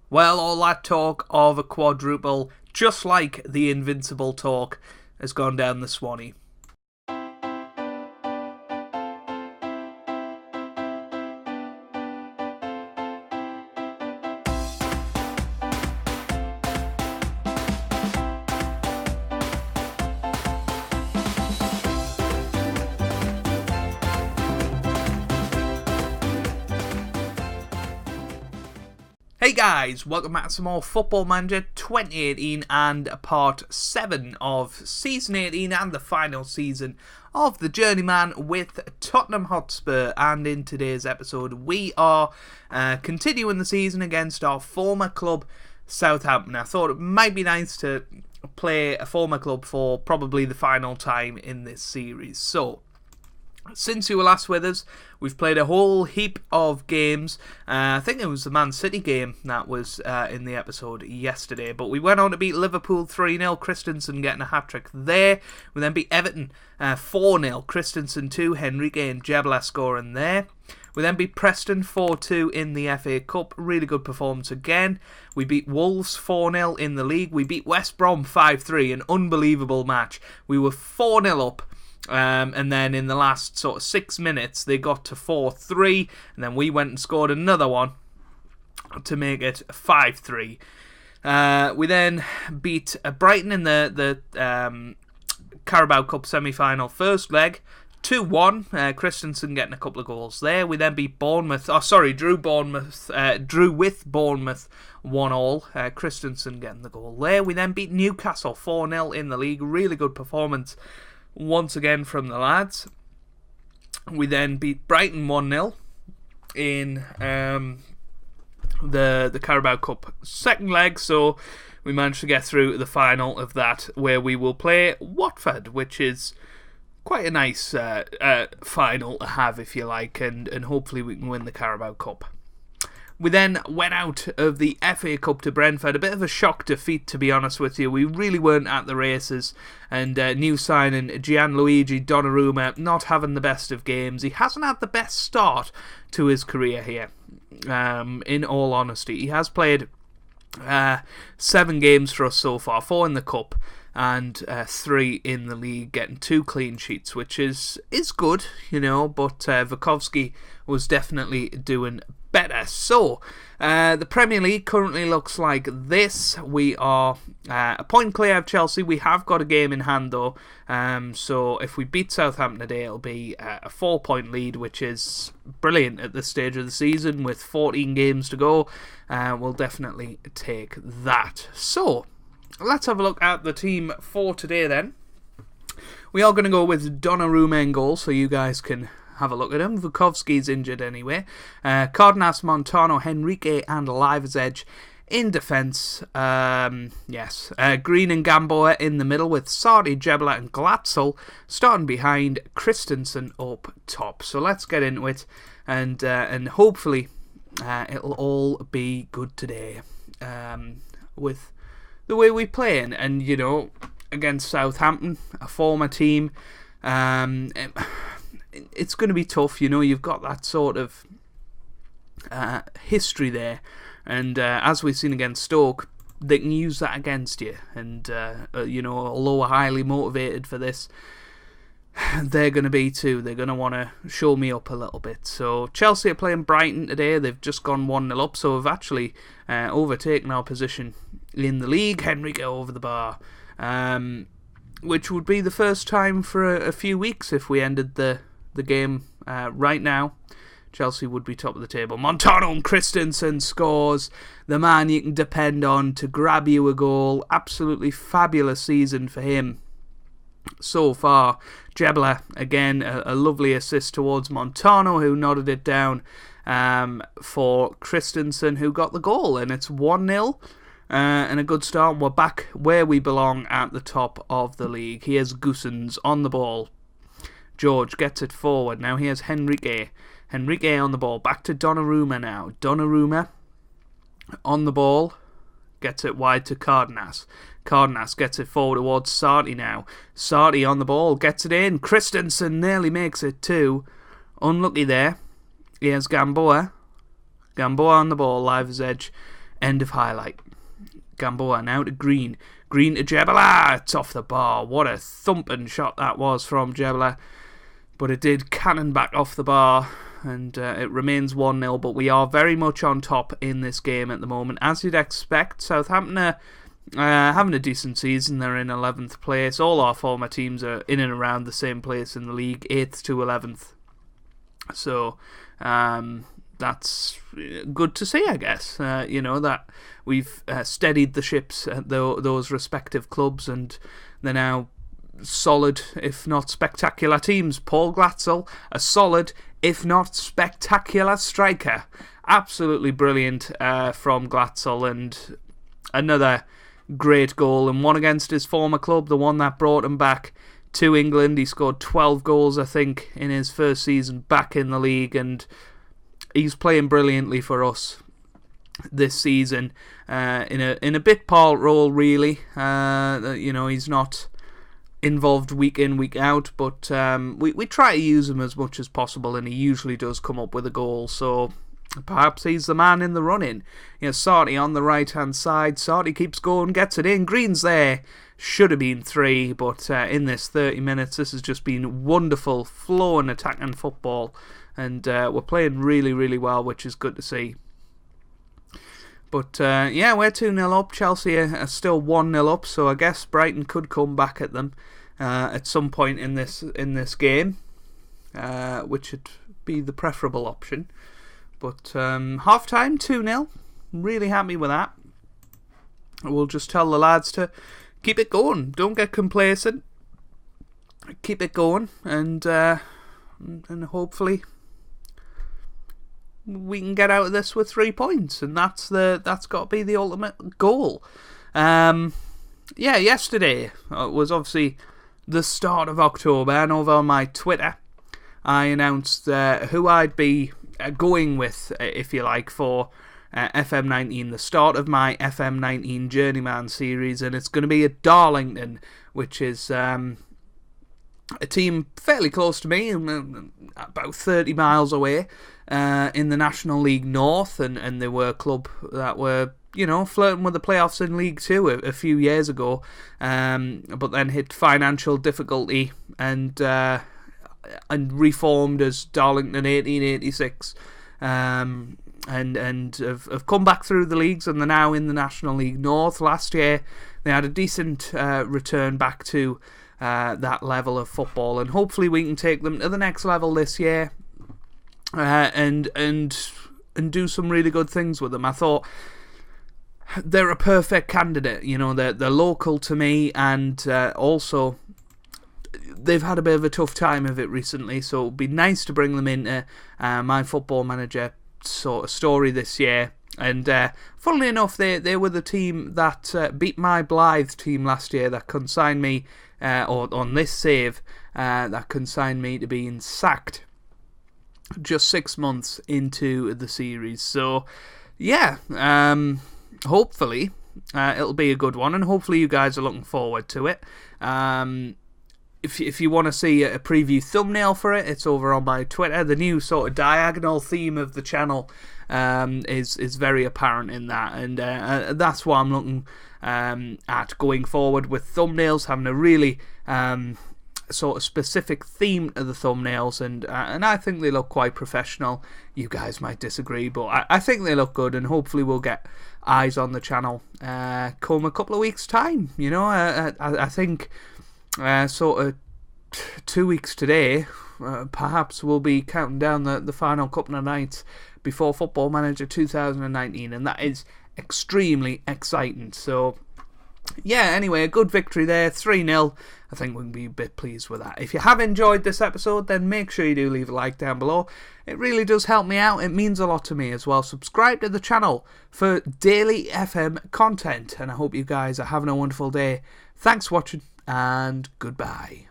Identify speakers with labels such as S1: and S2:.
S1: Well, all that talk of a quadruple, just like the invincible talk, has gone down the Swanee. Hey guys, welcome back to some more Football Manager 2018 and part 7 of Season 18 and the final season of the Journeyman with Tottenham Hotspur. And in today's episode we are continuing the season against our former club Southampton. I thought it might be nice to play a former club for probably the final time in this series. So, since you were last with us, we've played a whole heap of games. I think it was the Man City game that was in the episode yesterday. But we went on to beat Liverpool 3-0, Christensen getting a hat-trick there. We then beat Everton 4-0, Christensen 2, Henrique and Jebla scoring there. We then beat Preston 4-2 in the FA Cup. Really good performance again. We beat Wolves 4-0 in the league. We beat West Brom 5-3, an unbelievable match. We were 4-0 up. And then in the last sort of 6 minutes, they got to 4-3, and then we went and scored another one to make it 5-3. We then beat Brighton in the Carabao Cup semi-final first leg, 2-1. Christensen getting a couple of goals there. We then beat Bournemouth. Drew with Bournemouth 1-1. Christensen getting the goal there. We then beat Newcastle 4-0 in the league. Really good performance once again from the lads. We then beat Brighton 1-0 in the Carabao Cup second leg, so we managed to get through the final of that, where we will play Watford, which is quite a nice final to have, if you like, and hopefully we can win the Carabao Cup. We then went out of the FA Cup to Brentford. A bit of a shock defeat, to be honest with you. We really weren't at the races. And new signing Gianluigi Donnarumma not having the best of games. He hasn't had the best start to his career here, in all honesty. He has played 7 games for us so far, 4 in the Cup and 3 in the league, getting 2 clean sheets, which is good, you know, but Vukovsky was definitely doing better. So, the Premier League currently looks like this. We are a point clear of Chelsea. We have got a game in hand though, so if we beat Southampton today, it'll be a 4-point lead, which is brilliant at this stage of the season with 14 games to go. We'll definitely take that. So, let's have a look at the team for today then. We are going to go with Donnarumma in goal, so you guys can have a look at him. Vukovsky's injured anyway. Cardenas, Montano, Henrique and Liverzedge in defence. Yes. Green and Gamboa in the middle with Sardi, Jebla and Glatzel starting behind, Christensen up top. So let's get into it, and hopefully it'll all be good today with the way we play. And you know, against Southampton, a former team, it's going to be tough. You know, you've got that sort of history there, and as we've seen against Stoke, they can use that against you. And you know, although we're highly motivated for this, they're going to be too. They're going to want to show me up a little bit. So Chelsea are playing Brighton today. They've just gone 1-0 up, so we've actually overtaken our position in the league. Henrique over the bar, which would be the first time for a few weeks if we ended the game right now. Chelsea would be top of the table. Montano and Christensen scores. The man you can depend on to grab you a goal. Absolutely fabulous season for him so far. Jebla, again, a lovely assist towards Montano, who nodded it down for Christensen, who got the goal. And it's 1-0. And a good start. We're back where we belong at the top of the league. Here's Goossens on the ball. George gets it forward. Now here's Henrique. Henrique on the ball. Back to Donnarumma now. Donnarumma on the ball. Gets it wide to Cardenas. Cardenas gets it forward towards Sarti now. Sarti on the ball. Gets it in. Christensen nearly makes it too. Unlucky there. Here's Gamboa. Gamboa on the ball. Liverzedge End of highlight. Gamboa now to Green. Green to Jebela. It's off the bar. What a thumping shot that was from Jebela. But it did cannon back off the bar. And it remains 1-0. But we are very much on top in this game at the moment. As you'd expect, Southampton are having a decent season. They're in 11th place. All our former teams are in and around the same place in the league. 8th to 11th. So that's good to see, I guess. That we've steadied the ships at those respective clubs, and they're now solid, if not spectacular teams. Paul Glatzel, a solid, if not spectacular striker. Absolutely brilliant from Glatzel, and another great goal, and one against his former club, the one that brought him back to England. He scored 12 goals, I think, in his first season back in the league, and he's playing brilliantly for us this season in a bit part role, really. He's not involved week in, week out, but we try to use him as much as possible, and he usually does come up with a goal, so perhaps he's the man in the running. Sarti on the right hand side. Sarti keeps going, gets it in. Green's there. Should have been 3, but in this 30 minutes, this has just been wonderful, flowing attacking football, and we're playing really, really well, which is good to see. But we're 2-0 up. Chelsea are still 1-0 up, so I guess Brighton could come back at them at some point in this game, which would be the preferable option. But half time 2-0. Really happy with that. We'll just tell the lads to keep it going. Don't get complacent. Keep it going, and hopefully we can get out of this with 3 points, and that's got to be the ultimate goal. Yesterday was obviously the start of October, and over on my Twitter I announced who I'd be going with, if you like, for FM18, the start of my FM18 Journeyman series, and it's going to be at Darlington, which is a team fairly close to me, about 30 miles away, in the National League North, and they were a club that were, flirting with the playoffs in League 2 a few years ago, but then hit financial difficulty and reformed as Darlington 1886, and have come back through the leagues, and they're now in the National League North. Last year they had a decent return back to that level of football, and hopefully we can take them to the next level this year, and do some really good things with them. I thought they're a perfect candidate. They're local to me, and also they've had a bit of a tough time of it recently, so it would be nice to bring them into my Football Manager sort of story this year. And funnily enough, they were the team that beat my Blyth team last year, that consigned me, or on this save, that consigned me to being sacked just 6 months into the series. So hopefully it'll be a good one, and hopefully you guys are looking forward to it. If you want to see a preview thumbnail for it, it's over on my Twitter. The new sort of diagonal theme of the channel is very apparent in that, and that's what I'm looking at going forward with thumbnails, having a really sort of specific theme to the thumbnails, and I think they look quite professional. You guys might disagree, but I think they look good, and hopefully we'll get eyes on the channel come a couple of weeks' time. I think sort of 2 weeks today, perhaps we'll be counting down the final couple of nights before Football Manager 2019, and that is extremely exciting. So anyway, a good victory there, 3-0. I think we can be a bit pleased with that. If you have enjoyed this episode, then make sure you do leave a like down below. It really does help me out. It means a lot to me as well. Subscribe to the channel for daily FM content, and I hope you guys are having a wonderful day. Thanks for watching, and goodbye.